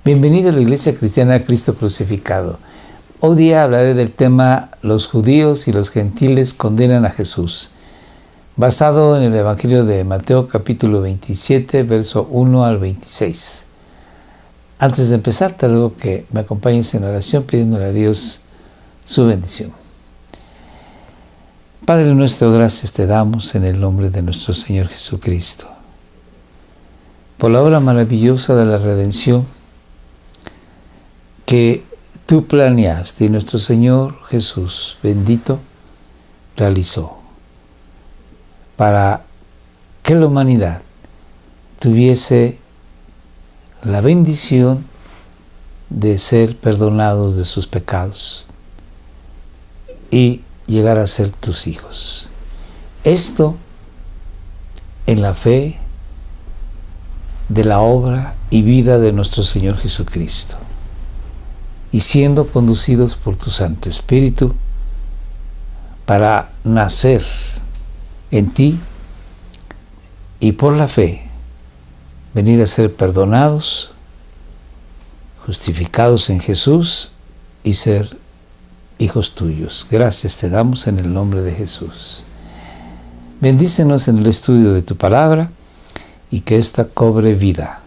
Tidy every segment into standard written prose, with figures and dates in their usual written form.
Bienvenido a la Iglesia Cristiana Cristo Crucificado. Hoy día hablaré del tema Los judíos y los gentiles condenan a Jesús, basado en el Evangelio de Mateo capítulo 27, verso 1 al 26. Antes de empezar, te ruego que me acompañes en oración pidiéndole a Dios su bendición. Padre nuestro, gracias te damos en el nombre de nuestro Señor Jesucristo, por la obra maravillosa de la redención que tú planeaste y nuestro Señor Jesús bendito realizó para que la humanidad tuviese la bendición de ser perdonados de sus pecados y llegar a ser tus hijos. Esto en la fe de la obra y vida de nuestro Señor Jesucristo, y siendo conducidos por tu Santo Espíritu para nacer en ti y por la fe venir a ser perdonados, justificados en Jesús y ser hijos tuyos. Gracias te damos en el nombre de Jesús. Bendícenos en el estudio de tu palabra y que ésta cobre vida,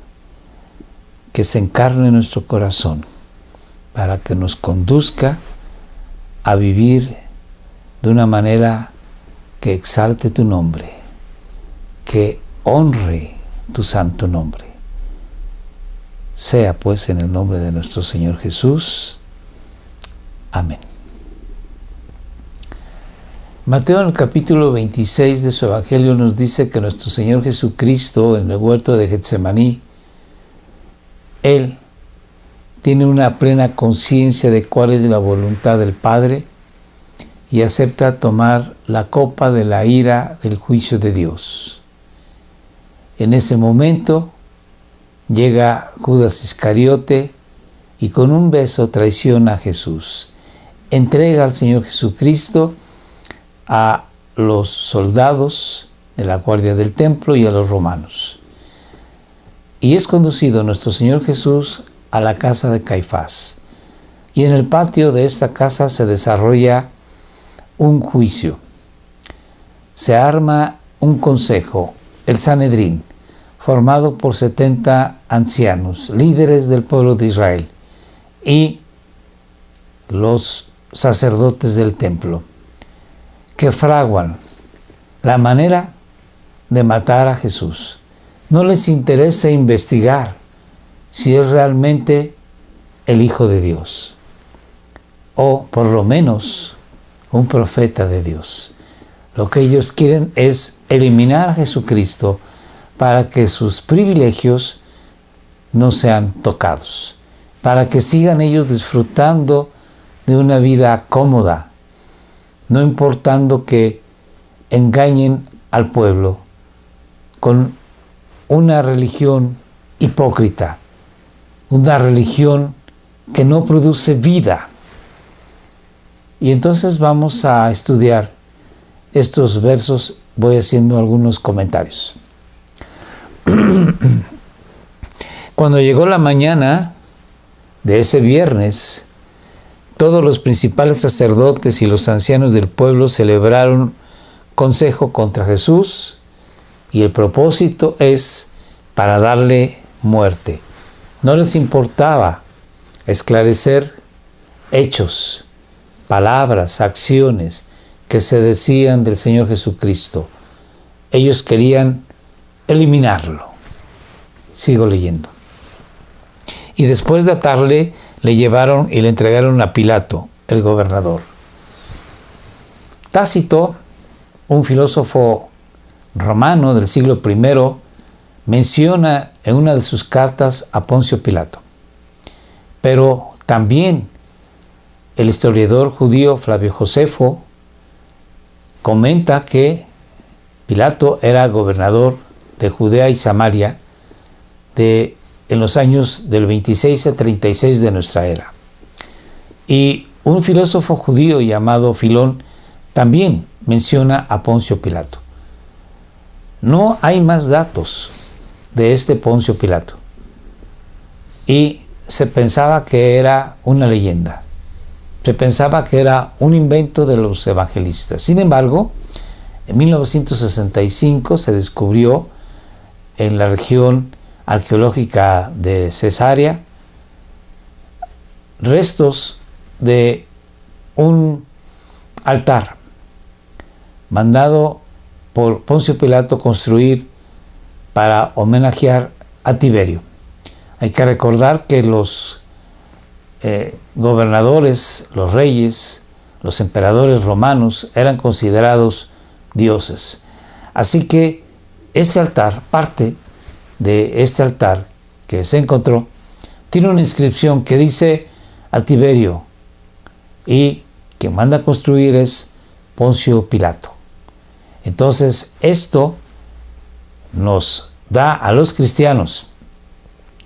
que se encarne en nuestro corazón para que nos conduzca a vivir de una manera que exalte tu nombre, que honre tu santo nombre. Sea pues en el nombre de nuestro Señor Jesús. Amén. Mateo en el capítulo 26 de su Evangelio nos dice que nuestro Señor Jesucristo en el huerto de Getsemaní, Él tiene una plena conciencia de cuál es la voluntad del Padre y acepta tomar la copa de la ira del juicio de Dios. En ese momento llega Judas Iscariote y con un beso traiciona a Jesús. Entrega al Señor Jesucristo a los soldados de la guardia del templo y a los romanos. Y es conducido nuestro Señor Jesús a la casa de Caifás. Y en el patio de esta casa se desarrolla un juicio. Se arma un consejo, el Sanedrín, formado por 70 ancianos, líderes del pueblo de Israel, y los sacerdotes del templo, que fraguan la manera de matar a Jesús. No les interesa investigar si es realmente el Hijo de Dios, o por lo menos un profeta de Dios. Lo que ellos quieren es eliminar a Jesucristo para que sus privilegios no sean tocados, para que sigan ellos disfrutando de una vida cómoda, no importando que engañen al pueblo con una religión hipócrita, una religión que no produce vida. Y entonces vamos a estudiar estos versos. Voy haciendo algunos comentarios. Cuando llegó la mañana de ese viernes, todos los principales sacerdotes y los ancianos del pueblo celebraron consejo contra Jesús, y el propósito es para darle muerte. No les importaba esclarecer hechos, palabras, acciones que se decían del Señor Jesucristo. Ellos querían eliminarlo. Sigo leyendo. Y después de atarle, le llevaron y le entregaron a Pilato, el gobernador. Tácito, un filósofo romano del siglo I, menciona en una de sus cartas a Poncio Pilato. Pero también el historiador judío Flavio Josefo comenta que Pilato era gobernador de Judea y Samaria en los años del 26 a 36 de nuestra era. Y un filósofo judío llamado Filón también menciona a Poncio Pilato. No hay más datos de este Poncio Pilato. Y se pensaba que era una leyenda, se pensaba que era un invento de los evangelistas. Sin embargo, en 1965 se descubrió en la región arqueológica de Cesarea restos de un altar mandado por Poncio Pilato construir para homenajear a Tiberio. Hay que recordar que los gobernadores, los reyes, los emperadores romanos eran considerados dioses. Así que este altar, parte de este altar que se encontró, tiene una inscripción que dice a Tiberio, y quien manda a construir es Poncio Pilato. Entonces esto nos da a los cristianos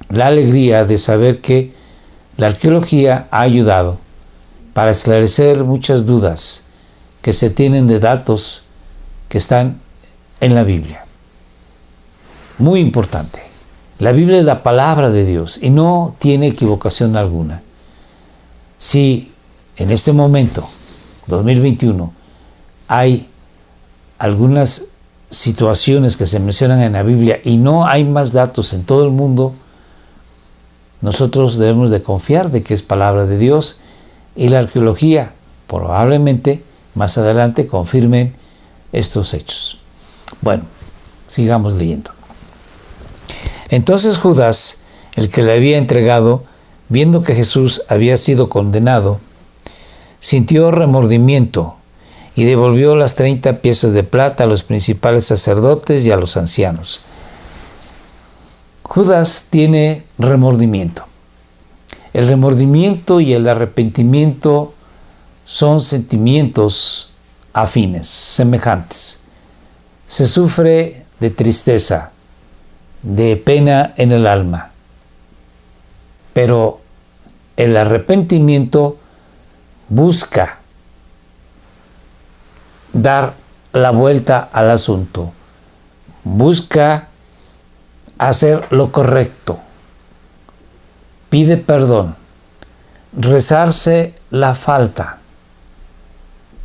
la alegría de saber que la arqueología ha ayudado para esclarecer muchas dudas que se tienen de datos que están en la Biblia. Muy importante. La Biblia es la palabra de Dios y no tiene equivocación alguna. Si en este momento, 2021, hay algunas situaciones que se mencionan en la Biblia y no hay más datos en todo el mundo, nosotros debemos de confiar de que es palabra de Dios, y la arqueología probablemente más adelante confirmen estos hechos. Bueno, sigamos leyendo. Entonces Judas, el que le había entregado, viendo que Jesús había sido condenado, sintió remordimiento y devolvió las 30 piezas de plata a los principales sacerdotes y a los ancianos. Judas tiene remordimiento. El remordimiento y el arrepentimiento son sentimientos afines, semejantes. Se sufre de tristeza, de pena en el alma. Pero el arrepentimiento busca dar la vuelta al asunto, busca hacer lo correcto, pide perdón, rezarse la falta,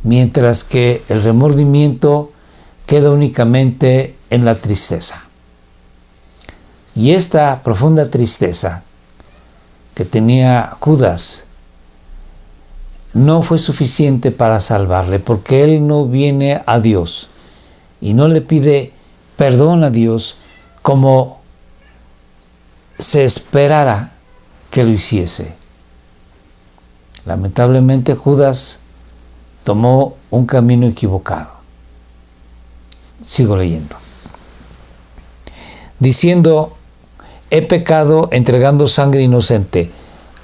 mientras que el remordimiento queda únicamente en la tristeza. Y esta profunda tristeza que tenía Judas no fue suficiente para salvarle, porque él no viene a Dios y no le pide perdón a Dios como se esperara que lo hiciese. Lamentablemente Judas tomó un camino equivocado. Sigo leyendo. Diciendo, he pecado entregando sangre inocente.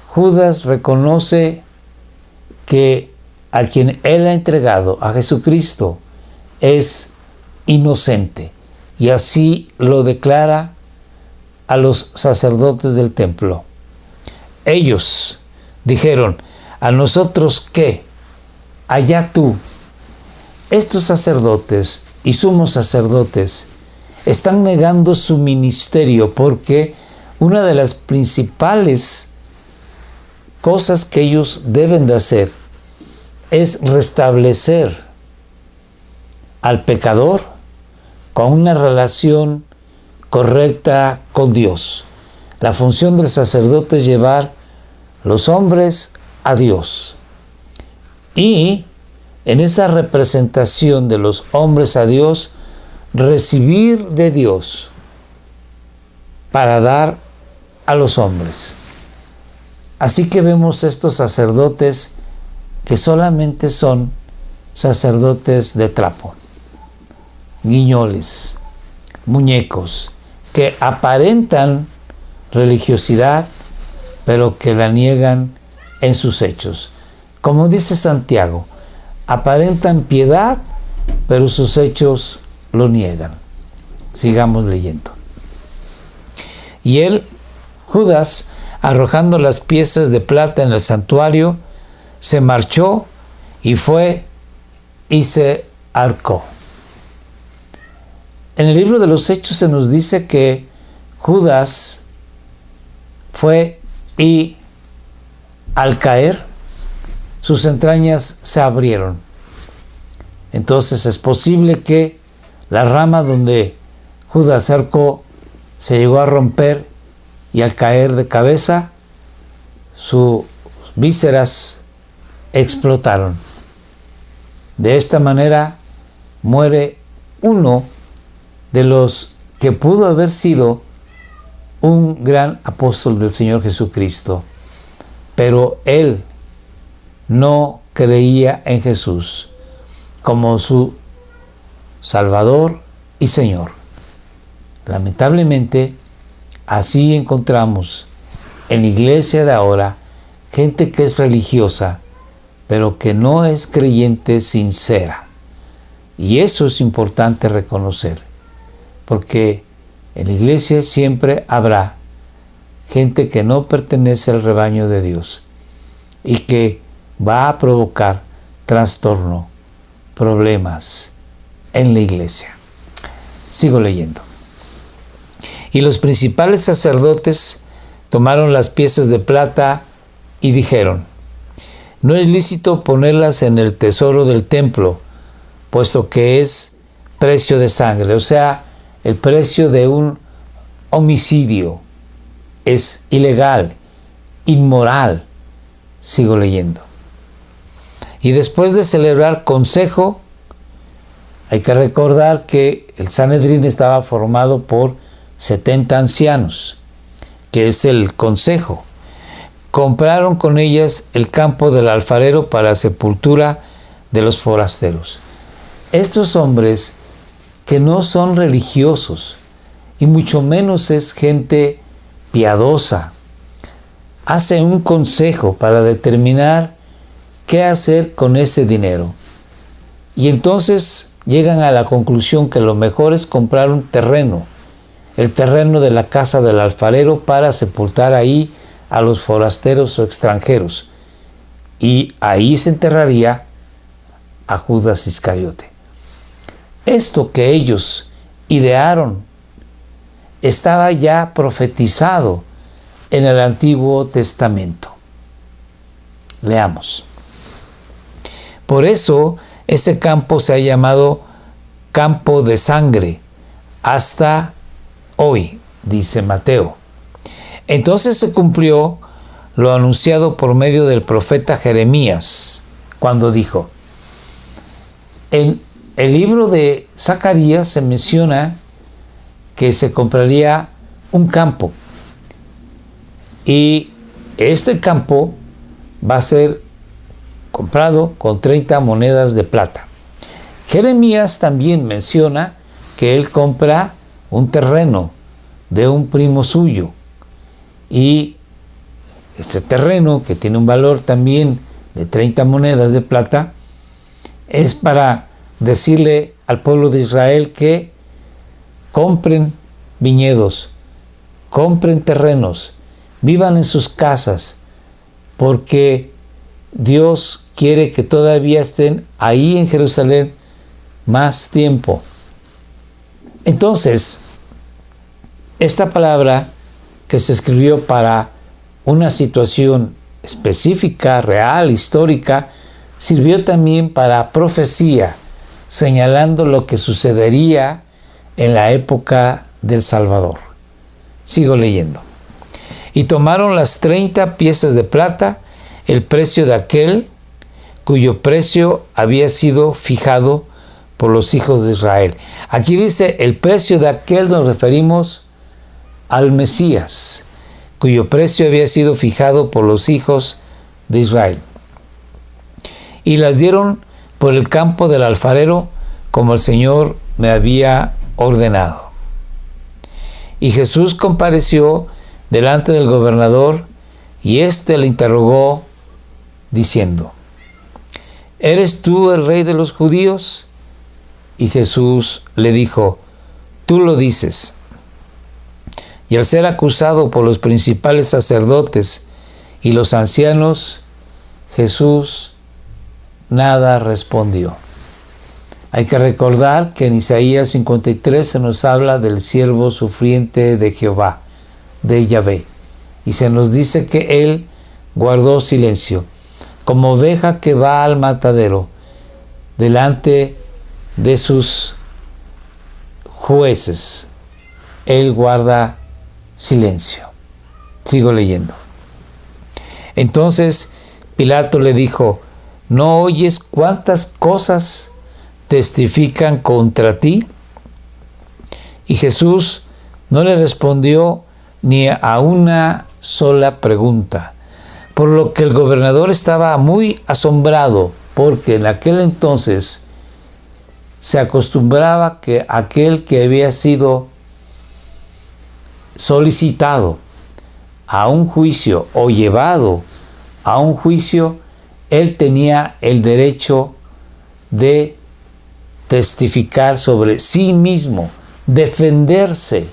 Judas reconoce que a quien él ha entregado, a Jesucristo, es inocente, y así lo declara a los sacerdotes del templo. Ellos dijeron, ¿a nosotros qué? Allá tú. Estos sacerdotes y sumos sacerdotes están negando su ministerio, porque una de las principales cosas que ellos deben de hacer es restablecer al pecador con una relación correcta con Dios. La función del sacerdote es llevar los hombres a Dios, y en esa representación de los hombres a Dios, recibir de Dios para dar a los hombres. Así que vemos estos sacerdotes que solamente son sacerdotes de trapo, guiñoles, muñecos, que aparentan religiosidad, pero que la niegan en sus hechos. Como dice Santiago, aparentan piedad, pero sus hechos lo niegan. Sigamos leyendo. Y él, Judas, arrojando las piezas de plata en el santuario, se marchó y fue y se ahorcó. En el libro de los Hechos se nos dice que Judas fue y al caer, sus entrañas se abrieron. Entonces es posible que la rama donde Judas cercó se llegó a romper y al caer de cabeza, sus vísceras explotaron. De esta manera muere uno de los que pudo haber sido un gran apóstol del Señor Jesucristo, pero él no creía en Jesús como su Salvador y Señor. Lamentablemente, así encontramos en la iglesia de ahora gente que es religiosa, pero que no es creyente sincera. Y eso es importante reconocer, porque en la iglesia siempre habrá gente que no pertenece al rebaño de Dios y que va a provocar trastorno, problemas en la iglesia. Sigo leyendo. Y los principales sacerdotes tomaron las piezas de plata y dijeron: no es lícito ponerlas en el tesoro del templo, puesto que es precio de sangre, o sea, el precio de un homicidio. Es ilegal, inmoral. Sigo leyendo. Y después de celebrar consejo, hay que recordar que el Sanedrín estaba formado por 70 ancianos, que es el consejo. Compraron con ellas el campo del alfarero para sepultura de los forasteros. Estos hombres que no son religiosos, y mucho menos es gente piadosa, hacen un consejo para determinar qué hacer con ese dinero. Y entonces llegan a la conclusión que lo mejor es comprar un terreno, el terreno de la casa del alfarero, para sepultar ahí a los forasteros o extranjeros. Y ahí se enterraría a Judas Iscariote. Esto que ellos idearon estaba ya profetizado en el Antiguo Testamento. Leamos. Por eso ese campo se ha llamado campo de sangre hasta hoy, dice Mateo. Entonces se cumplió lo anunciado por medio del profeta Jeremías, cuando dijo: en el libro de Zacarías se menciona que se compraría un campo, y este campo va a ser comprado con 30 monedas de plata. Jeremías también menciona que él compra un terreno de un primo suyo, y este terreno, que tiene un valor también de 30 monedas de plata, es para decirle al pueblo de Israel que compren viñedos, compren terrenos, vivan en sus casas, porque Dios quiere que todavía estén ahí en Jerusalén más tiempo. Entonces, esta palabra que se escribió para una situación específica, real, histórica, sirvió también para profecía, señalando lo que sucedería en la época del Salvador. Sigo leyendo. Y tomaron las 30 piezas de plata, el precio de aquel cuyo precio había sido fijado por los hijos de Israel. Aquí dice el precio de aquel, nos referimos al Mesías, cuyo precio había sido fijado por los hijos de Israel. Y las dieron por el campo del alfarero, como el Señor me había ordenado. Y Jesús compareció delante del gobernador, y éste le interrogó, diciendo: ¿eres tú el rey de los judíos? Y Jesús le dijo: tú lo dices. Y al ser acusado por los principales sacerdotes y los ancianos, Jesús nada respondió. Hay que recordar que en Isaías 53 se nos habla del siervo sufriente de Jehová, de Yahvé. y se nos dice que él guardó silencio, como oveja que va al matadero delante de sus jueces. Él guarda silencio. Sigo leyendo. Entonces Pilato le dijo: ¿no oyes cuántas cosas testifican contra ti? Y Jesús no le respondió ni a una sola pregunta, por lo que el gobernador estaba muy asombrado, porque en aquel entonces se acostumbraba que aquel que había sido solicitado a un juicio o llevado a un juicio, él tenía el derecho de testificar sobre sí mismo, defenderse,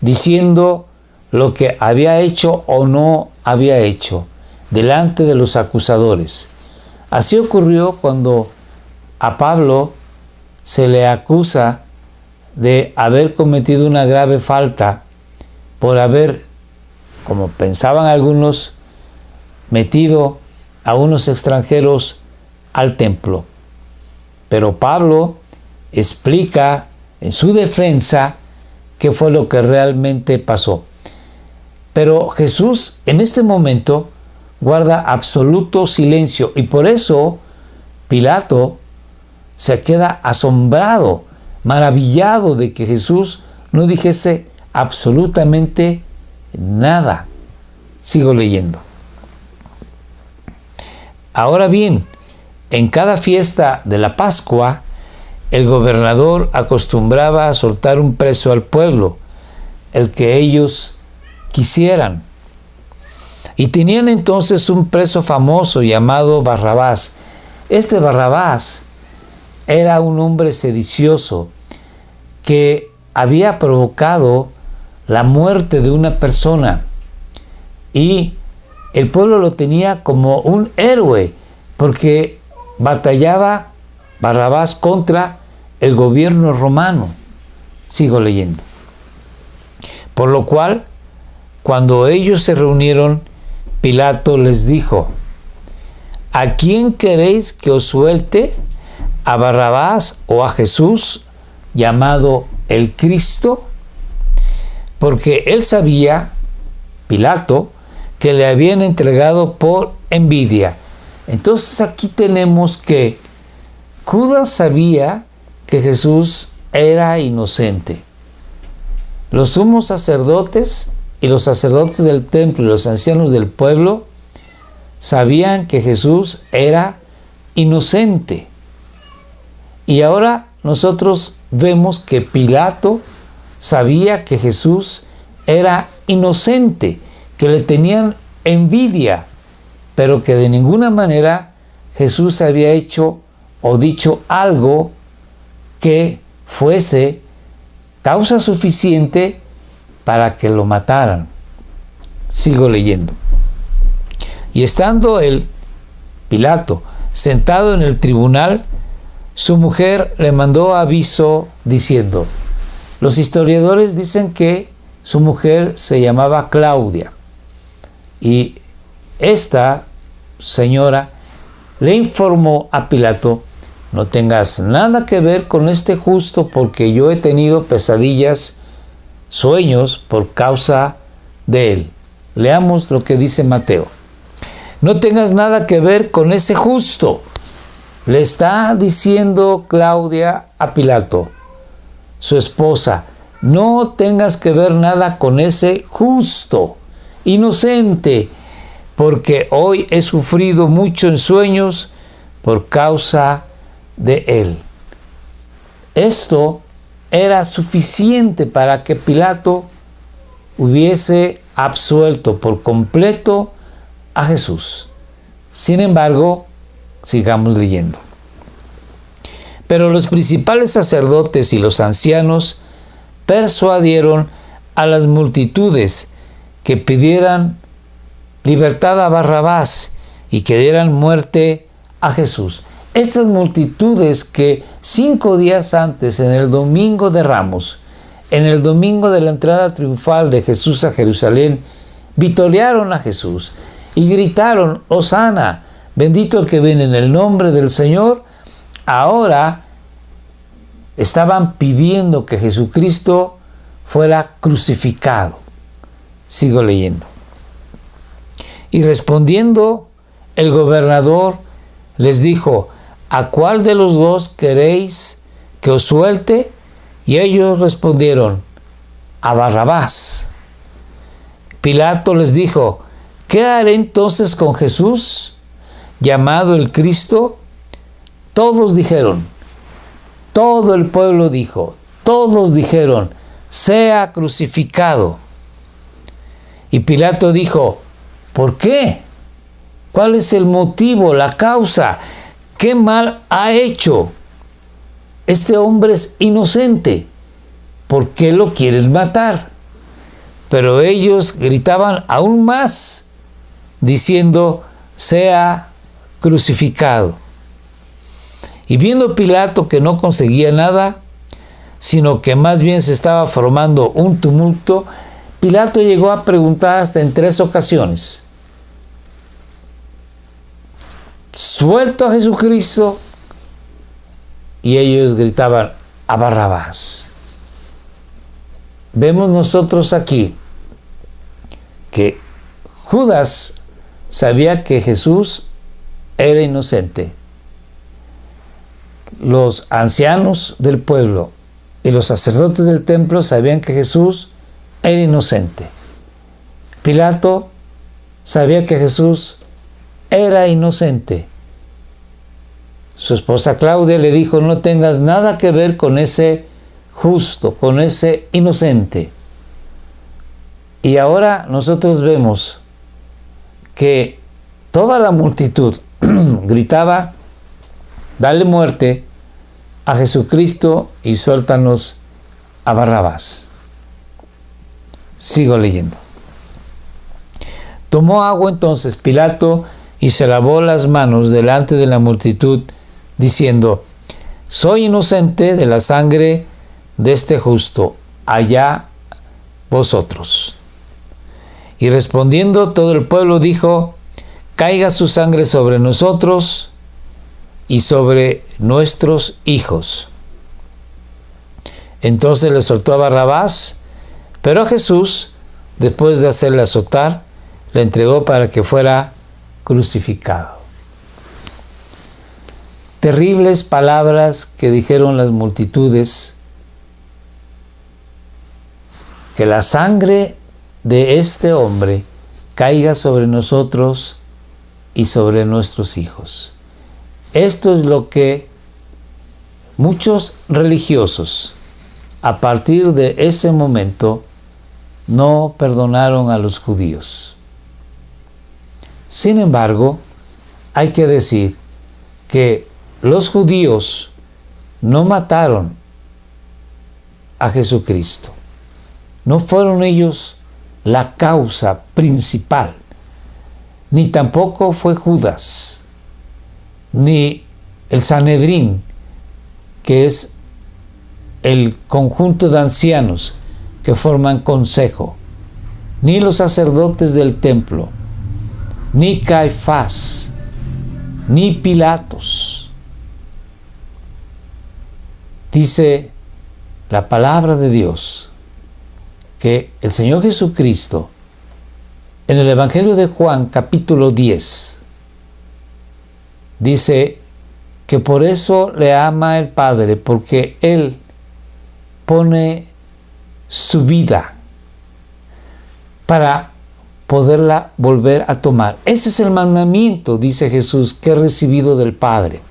diciendo lo que había hecho o no había hecho delante de los acusadores. Así ocurrió cuando a Pablo se le acusa de haber cometido una grave falta por haber, como pensaban algunos, metido a unos extranjeros al templo. Pero Pablo explica en su defensa qué fue lo que realmente pasó. Pero Jesús en este momento guarda absoluto silencio, y por eso Pilato se queda asombrado, maravillado de que Jesús no dijese absolutamente nada. Sigo leyendo. Ahora bien, en cada fiesta de la Pascua, el gobernador acostumbraba a soltar un preso al pueblo, el que ellos quisieran. Y tenían entonces un preso famoso llamado Barrabás. Este Barrabás era un hombre sedicioso que había provocado la muerte de una persona, y el pueblo lo tenía como un héroe porque batallaba Barrabás contra el gobierno romano. Sigo leyendo. Por lo cual, cuando ellos se reunieron, Pilato les dijo: ¿a quién queréis que os suelte? ¿A Barrabás o a Jesús, llamado el Cristo? Porque él sabía, Pilato, que le habían entregado por envidia. Entonces aquí tenemos que Judas sabía que Jesús era inocente. Los sumos sacerdotes y los sacerdotes del templo y los ancianos del pueblo sabían que Jesús era inocente. Y ahora nosotros vemos que Pilato sabía que Jesús era inocente, que le tenían envidia, pero que de ninguna manera Jesús había hecho o dicho algo que fuese causa suficiente para que lo mataran. Sigo leyendo. Y estando él, Pilato, sentado en el tribunal, su mujer le mandó aviso diciendo, los historiadores dicen que su mujer se llamaba Claudia, y esta señora le informó a Pilato: no tengas nada que ver con este justo, porque yo he tenido pesadillas, sueños por causa de él. Leamos lo que dice Mateo. No tengas nada que ver con ese justo, le está diciendo Claudia a Pilato, su esposa. No tengas que ver nada con ese justo, inocente, porque hoy he sufrido mucho en sueños por causa de él. Esto era suficiente para que Pilato hubiese absuelto por completo a Jesús. Sin embargo, sigamos leyendo. Pero los principales sacerdotes y los ancianos persuadieron a las multitudes que pidieran libertad a Barrabás y que dieran muerte a Jesús. Estas multitudes que 5 días antes, en el Domingo de Ramos, en el domingo de la entrada triunfal de Jesús a Jerusalén, vitorearon a Jesús y gritaron: Hosana, bendito el que viene en el nombre del Señor. Ahora estaban pidiendo que Jesucristo fuera crucificado. Sigo leyendo. Y respondiendo, el gobernador les dijo: ¿a cuál de los dos queréis que os suelte? Y ellos respondieron: a Barrabás. Pilato les dijo: ¿qué haré entonces con Jesús, llamado el Cristo? Todos dijeron, todo el pueblo dijo, todos dijeron: sea crucificado. Y Pilato dijo: ¿por qué? ¿Cuál es el motivo, la causa? ¿Qué mal ha hecho? Este hombre es inocente. ¿Por qué lo quieres matar? Pero ellos gritaban aún más, diciendo: sea crucificado. Y viendo Pilato que no conseguía nada, sino que más bien se estaba formando un tumulto, Pilato llegó a preguntar hasta en 3 ocasiones: ¿suelto a Jesucristo? Y ellos gritaban: a Barrabás. Vemos nosotros aquí que Judas sabía que Jesús era inocente. Los ancianos del pueblo y los sacerdotes del templo sabían que Jesús era inocente. Pilato sabía que Jesús era inocente. Su esposa Claudia le dijo: no tengas nada que ver con ese justo, con ese inocente. Y ahora nosotros vemos que toda la multitud gritaba: dale muerte a Jesucristo y suéltanos a Barrabás. Sigo leyendo. Tomó agua entonces Pilato y se lavó las manos delante de la multitud, diciendo: soy inocente de la sangre de este justo, allá vosotros. Y respondiendo todo el pueblo dijo: caiga su sangre sobre nosotros y sobre nuestros hijos. Entonces le soltó a Barrabás, pero a Jesús, después de hacerle azotar, le entregó para que fuera crucificado. Terribles palabras que dijeron las multitudes: que la sangre de este hombre caiga sobre nosotros y sobre nuestros hijos. Esto es lo que muchos religiosos, a partir de ese momento, no perdonaron a los judíos. Sin embargo, hay que decir que los judíos no mataron a Jesucristo. No fueron ellos la causa principal, ni tampoco fue Judas, ni el Sanedrín, que es el conjunto de ancianos que forman consejo, ni los sacerdotes del templo, ni Caifás, ni Pilatos. Dice la palabra de Dios que el Señor Jesucristo, en el Evangelio de Juan, capítulo 10, dice que por eso le ama el Padre, porque Él pone su vida para poderla volver a tomar. Ese es el mandamiento, dice Jesús, que he recibido del Padre.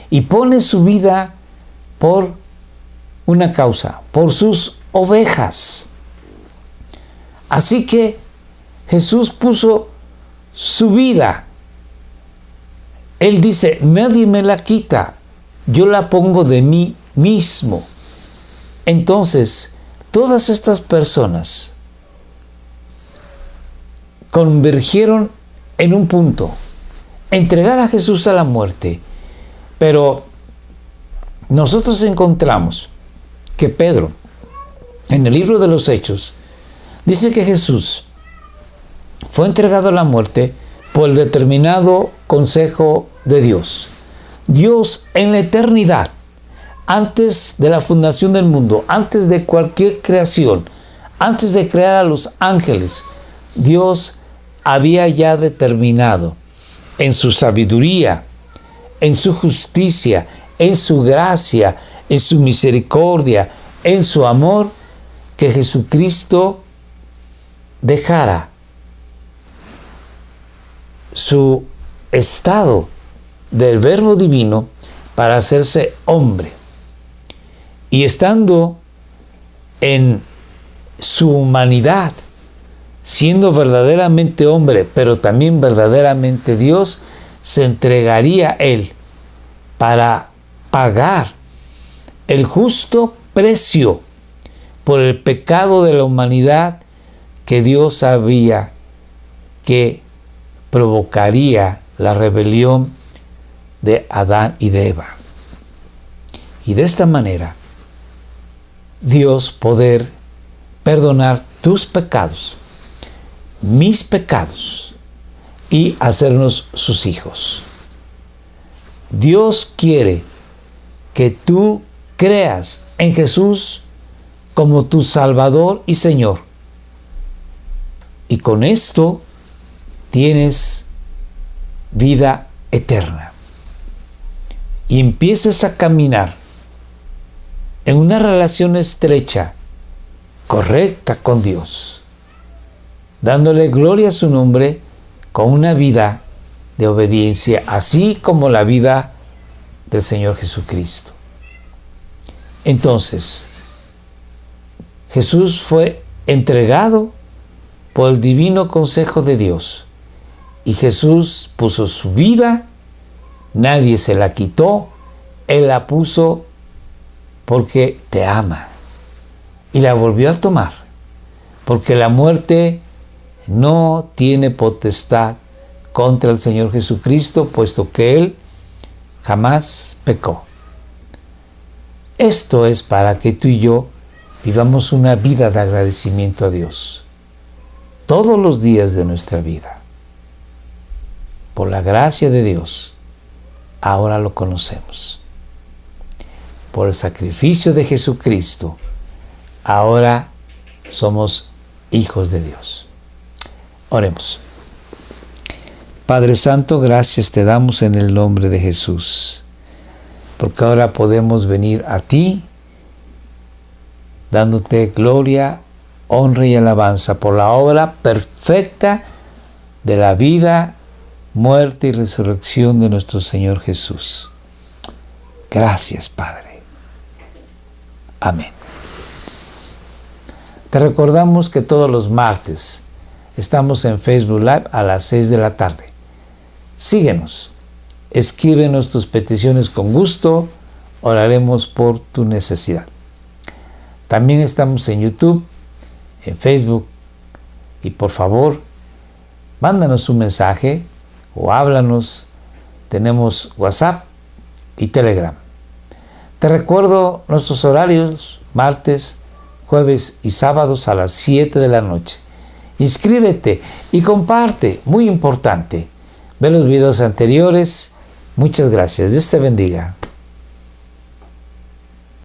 Y pone su vida por una causa, por sus ovejas. Así que Jesús puso su vida. Él dice: nadie me la quita, yo la pongo de mí mismo. Entonces, todas estas personas convergieron en un punto: entregar a Jesús a la muerte. Pero nosotros encontramos que Pedro, en el libro de los Hechos, dice que Jesús fue entregado a la muerte por el determinado consejo de Dios. Dios en la eternidad, antes de la fundación del mundo, antes de cualquier creación, antes de crear a los ángeles, Dios había ya determinado en su sabiduría, en su justicia, en su gracia, en su misericordia, en su amor, que Jesucristo dejara su estado del Verbo divino para hacerse hombre. Y estando en su humanidad, siendo verdaderamente hombre, pero también verdaderamente Dios, se entregaría Él para pagar el justo precio por el pecado de la humanidad que Dios sabía que provocaría la rebelión de Adán y de Eva. Y de esta manera, Dios poder perdonar tus pecados, mis pecados, y hacernos sus hijos. Dios quiere que tú creas en Jesús como tu Salvador y Señor. Y con esto tienes vida eterna. Y empieces a caminar en una relación estrecha, correcta con Dios, dándole gloria a su nombre con una vida de obediencia, así como la vida del Señor Jesucristo. Entonces, Jesús fue entregado por el divino consejo de Dios, y Jesús puso su vida, nadie se la quitó, Él la puso porque te ama, y la volvió a tomar, porque la muerte no tiene potestad contra el Señor Jesucristo, puesto que Él jamás pecó. Esto es para que tú y yo vivamos una vida de agradecimiento a Dios todos los días de nuestra vida. Por la gracia de Dios, ahora lo conocemos. Por el sacrificio de Jesucristo, ahora somos hijos de Dios. Oremos. Padre Santo, gracias te damos en el nombre de Jesús, porque ahora podemos venir a ti, dándote gloria, honra y alabanza por la obra perfecta de la vida, muerte y resurrección de nuestro Señor Jesús. Gracias, Padre. Amén. Te recordamos que todos los martes estamos en Facebook Live a las 6 de la tarde. Síguenos, escríbenos tus peticiones con gusto, oraremos por tu necesidad. También estamos en YouTube, en Facebook, y por favor, mándanos un mensaje o háblanos. Tenemos WhatsApp y Telegram. Te recuerdo nuestros horarios: martes, jueves y sábados a las 7 de la noche. Inscríbete y comparte, muy importante. Ve los videos anteriores. Muchas gracias. Dios te bendiga.